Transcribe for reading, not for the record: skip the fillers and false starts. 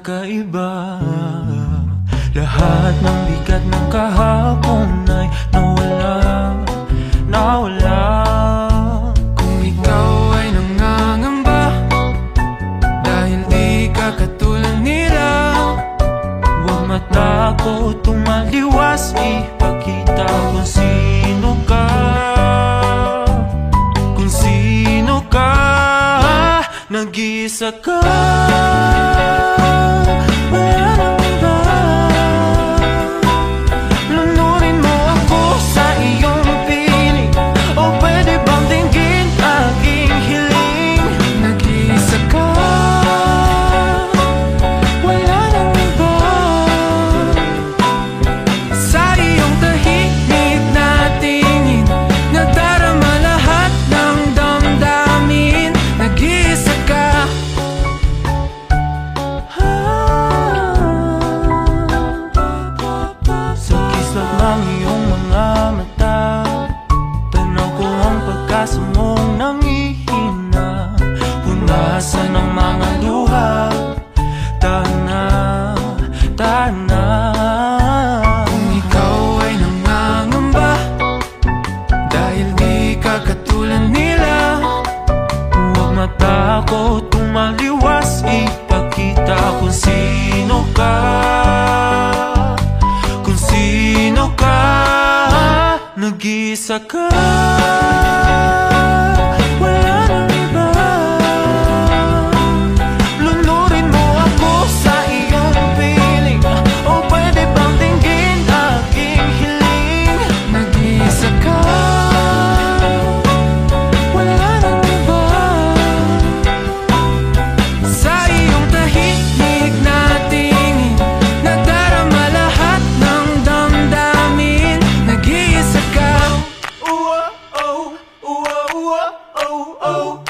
kakaiba. Lahat ng bigat ng kahapon ay nawala, nawala. Kung ikaw ay nangangamba dahil di ka katulad nila, huwag matakot, tumaliwas, ipakita kung sino ka. Kung sino ka, nag-iisa ka. Ang iyong mga mata, tanaw ko ang pagkasa mong nangihina. Punasan ang mga luha, tana, tana. Kung ikaw ay nangangamba dahil di ka katulad nila, huwag matakot, tumaliwas, ipakita kung sino ka. Kung sino ka, nag-iisa ka. Wala nang iba. Lunurin mo ako sa iyong piling, o pwede bang dinggin aking hiling? nag-iisa ka. Wala nang iba. Sa iyong tahimik na tingin, nadarama lahat ng damdamin. Nag-iisa ka. Oh, oh, oh, oh, oh, oh.